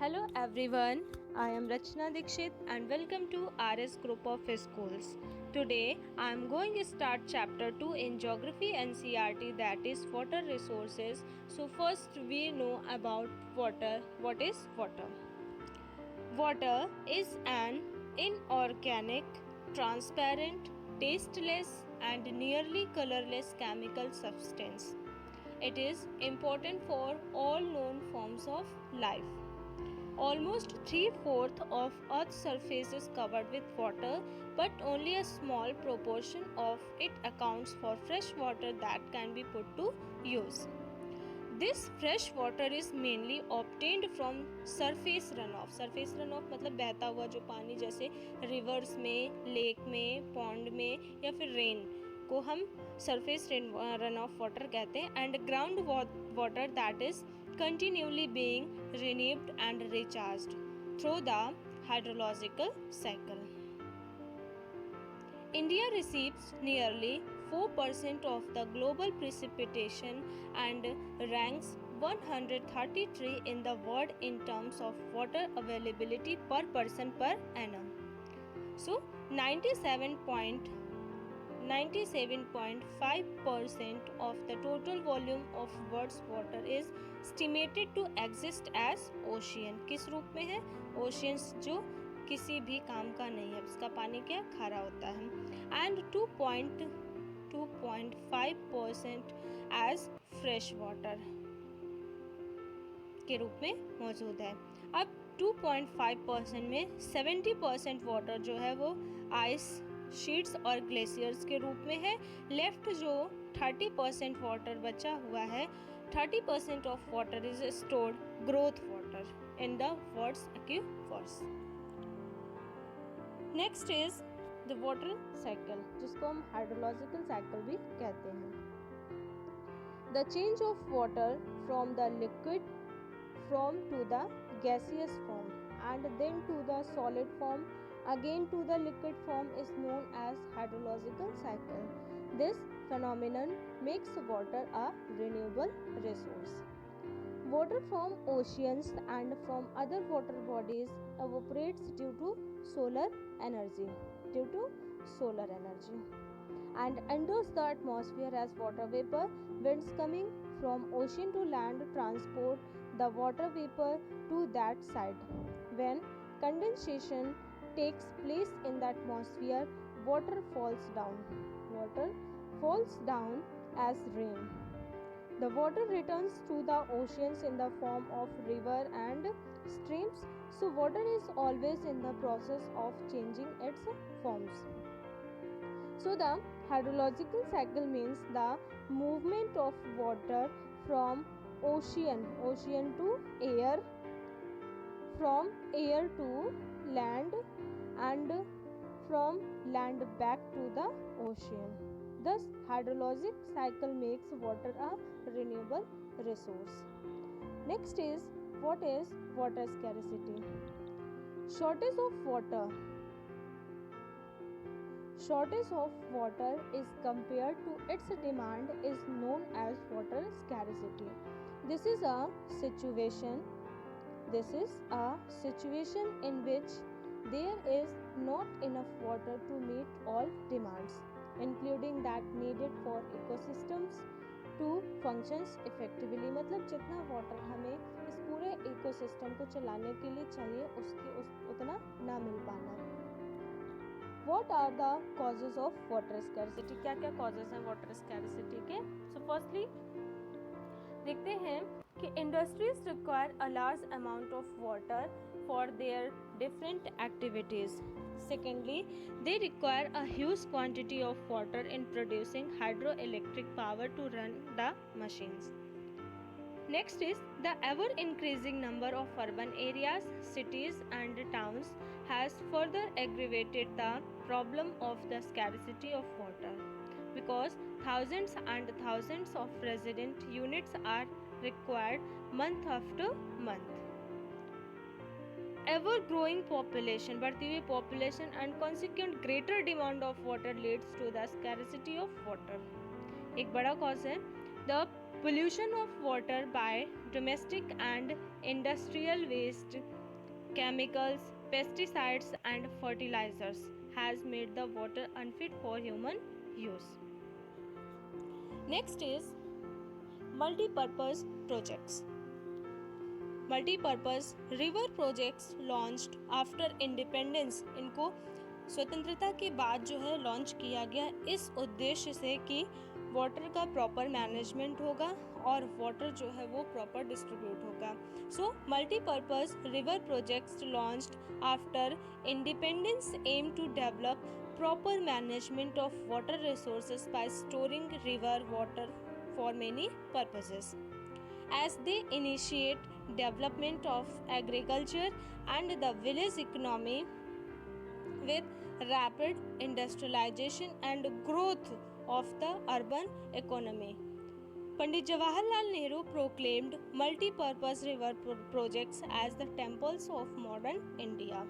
Hello everyone, I am Rachna Dikshit and welcome to RS Group of Schools. Today I am going to start chapter 2 in Geography NCERT, that is water resources. So first we know about water. What is water? Water is an inorganic, transparent, tasteless and nearly colorless chemical substance. It is important for all known forms of life. Almost 3/4 of Earth's surface is covered with water, but only a small proportion of it accounts for fresh water that can be put to use. This fresh water is mainly obtained from surface runoff. Surface runoff मतलब बहता हुआ जो पानी, जैसे reverse में, lake में, pond में या फिर रेन को हम surface runoff water कहते हैं. And ground water that is continually being renewed and recharged through the hydrological cycle. India receives nearly 4% of the global precipitation and ranks 133 in the world in terms of water availability per person per annum. So 97.5% of the total volume of world's water is estimated to exist as ocean. किस रूप में है? Oceans जो किसी भी काम का नहीं है, इसका पानी क्या खारा होता है. एंड 2.5% एज फ्रेश वाटर के रूप में मौजूद है. अब 2.5% में 70% वाटर जो है वो आइस शीट्स और ग्लेशियर्स के रूप में है. लेफ्ट जो 30% वाटर बचा हुआ है, 30% of water is stored growth water in the world's aquifers. Next is the water cycle, जिसको हम हाइड्रोलॉजिकल साइकिल भी कहते हैं. The change of water from the liquid form to the gaseous form and then to the solid form, again to the liquid form, is known as hydrological cycle. This phenomenon makes water a renewable resource. Water from oceans and from other water bodies evaporates due to solar energy and enters the atmosphere as water vapor. Winds coming from ocean to land transport the water vapor to that side. When condensation takes place in the atmosphere, water falls down as rain. The water returns to the oceans in the form of river and streams. So water is always in the process of changing its forms. So the hydrological cycle means the movement of water from ocean to air, from air to land, and from land back to the ocean. Thus hydrologic cycle makes water a renewable resource. Next is, what is water scarcity? Shortage of water is compared to its demand is known as water scarcity. This is a situation in which there is not enough water to meet all demands, including that needed for ecosystems to functions effectively. मतलब जितना water हमें इस पूरे ecosystem को चलाने के लिए चाहिए, उतना ना मिल पाना. What are the causes of water scarcity? क्या क्या causes हैं water scarcity के? So firstly देखते हैं कि industries require a large amount of water for their different activities. Secondly, they require a huge quantity of water in producing hydroelectric power to run the machines. Next is, the ever-increasing number of urban areas, cities and towns has further aggravated the problem of the scarcity of water, because thousands and thousands of resident units are required month after month. Ever-growing population, बढ़ती हुई population and consequent greater demand of water leads to the scarcity of water. एक बड़ा cause है the pollution of water by domestic and industrial waste chemicals, pesticides and fertilizers has made the water unfit for human use. Next is multi-purpose projects. Multipurpose river projects launched after independence, इनको स्वतंत्रता के बाद जो है launch किया गया इस उद्देश्य से कि वाटर का प्रॉपर मैनेजमेंट होगा और वाटर जो है वो प्रॉपर डिस्ट्रीब्यूट होगा. So multipurpose river projects launched after independence aim to develop proper management of water resources by storing river water for many purposes. As they initiate development of agriculture and the village economy with rapid industrialization and growth of the urban economy. Pandit Jawaharlal Nehru proclaimed multi-purpose river projects as the temples of modern India.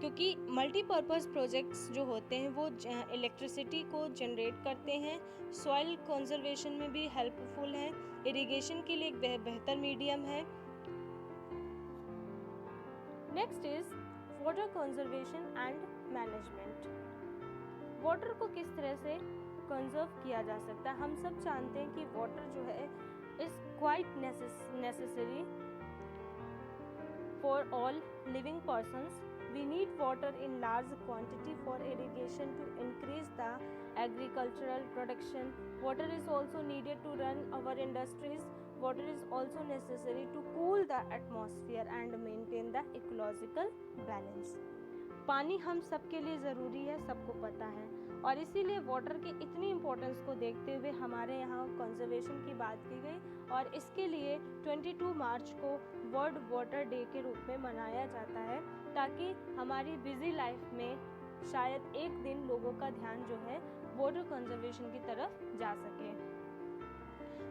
क्योंकि multipurpose projects जो होते हैं वो electricity को generate करते हैं, soil conservation में भी हेल्पफुल हैं, इरिगेशन के लिए एक बेहतर मीडियम है. Next is water conservation and management. Water को किस तरह से कंजर्व किया जा सकता है. हम सब जानते हैं कि वाटर जो है is quite necessary for all living persons. We need water in large quantity for irrigation to increase the agricultural production. Water is also needed to run our industries. Water is also necessary to cool the atmosphere and maintain the ecological balance. पानी हम सबके लिए ज़रूरी है, सबको पता है, और इसीलिए वाटर की इतनी इम्पोर्टेंस को देखते हुए हमारे यहाँ कंजर्वेशन की बात की गई और इसके लिए 22 मार्च को वर्ल्ड वाटर डे के रूप में मनाया जाता है ताकि हमारी बिजी लाइफ में शायद एक दिन लोगों का ध्यान जो है वाटर कंजर्वेशन की तरफ जा सके.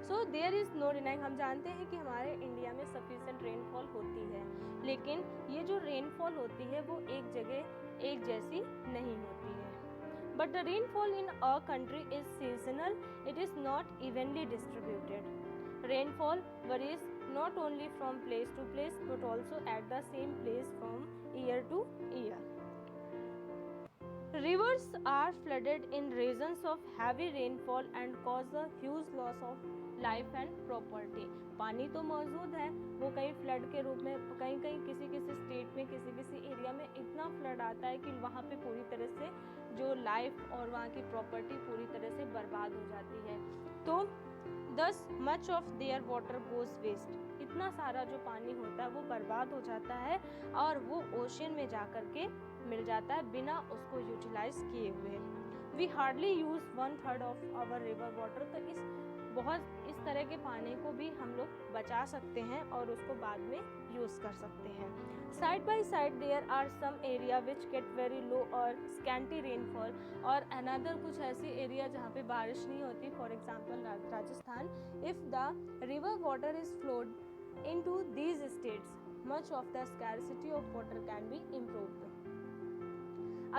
So there is no denying, हम जानते हैं कि हमारे इंडिया में सफिशिएंट रेनफॉल होती है, लेकिन ये जो रेनफॉल होती है वो एक जगह एक जैसी नहीं होती है. But the rainfall in a country is seasonal, it is not evenly distributed. Rainfall worries not only from place to place but also at the same place from year to year. Rivers are flooded in regions of heavy rainfall and cause a huge loss of life and property. पानी तो मौजूद है, वो कहीं flood के रूप में कहीं कहीं किसी स्टेट में किसी एरिया में इतना फ्लड आता है कि वहाँ पे पूरी तरह से जो लाइफ और वहाँ की प्रॉपर्टी पूरी तरह से बर्बाद हो जाती है. तो thus much of their water goes waste. इतना सारा जो पानी होता है वो बर्बाद हो जाता है और वो ओशन में जा कर के मिल जाता है बिना उसको यूटिलाइज किए हुए. We hardly use 1/3 of our river water. तो इस तरह के पानी को भी हम लोग बचा सकते हैं और उसको बाद में यूज़ कर सकते हैं. Side by side there are some area which get very low or scanty rainfall और अनदर कुछ ऐसी एरिया जहाँ पे बारिश नहीं होती. For example Rajasthan. If the river water is flowed into these states, much of the scarcity of water can be improved.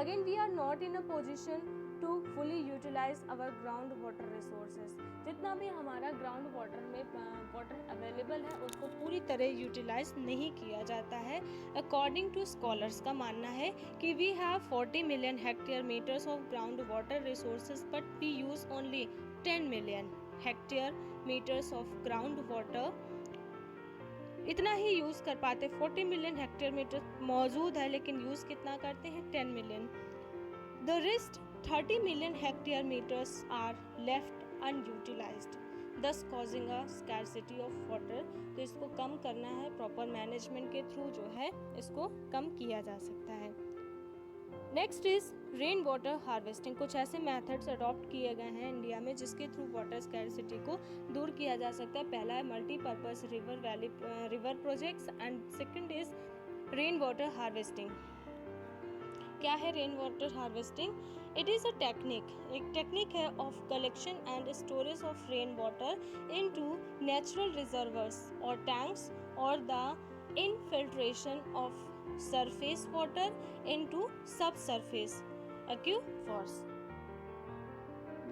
Again, we are not in a position to fully utilize our ground water resources. जितना भी हमारा ground water में water available है उसको पूरी तरह utilise नहीं किया जाता है. अकॉर्डिंग टू स्कॉलर्स का मानना है कि we have 40 million hectare meters of ground water resources but we use only 10 million hectare meters of ground water. इतना ही यूज़ कर पाते. 40 मिलियन हेक्टेयर मीटर मौजूद है लेकिन यूज़ कितना करते हैं? 10 million. The rest 30 million hectare metres are left unutilised, thus causing a scarcity of water. तो इसको कम करना है, प्रॉपर मैनेजमेंट के थ्रू जो है इसको कम किया जा सकता है. Next is rain water harvesting. कुछ ऐसे मेथड्स अडॉप्ट किए गए हैं इंडिया में जिसके थ्रू वाटर स्कैरसिटी को दूर किया जा सकता है. पहला है multipurpose river projects and second is rain water harvesting. क्या है rain water harvesting? It is a technique, एक टेक्निक है of collection and storage of rain water into natural reservoirs और टैंक्स और the infiltration of surface water into subsurface aquifers.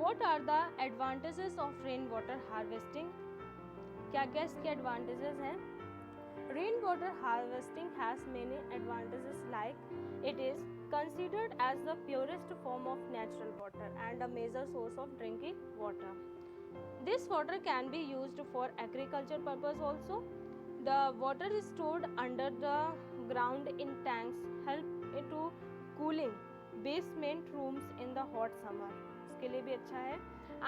What are the advantages of rainwater harvesting? क्या क्या इसके advantages हैं? Rainwater harvesting has many advantages like it is considered as the purest form of natural water and a major source of drinking water. This water can be used for agriculture purpose also. The water is stored under the ground in tanks, help it to cooling basement rooms in the hot summer. इसके लिए भी अच्छा है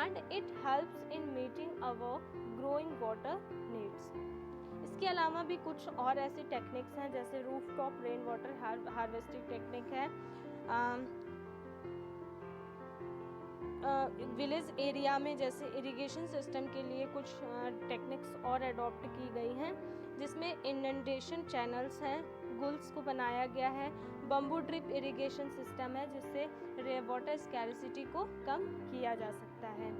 and it helps in meeting our growing water needs. इसके अलावा भी कुछ और ऐसी टेक्निक्स हैं जैसे roof top rain water harvesting technique है, विलेज एरिया में जैसे इरिगेशन सिस्टम के लिए कुछ टेक्निक्स और अडॉप्ट की गई हैं जिसमें इनंडेशन चैनल्स हैं, गुल्स को बनाया गया है, बम्बू ड्रिप इरिगेशन सिस्टम है जिससे वाटर स्कैरसिटी को कम किया जा सकता है.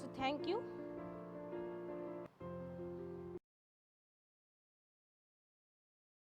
So thank you.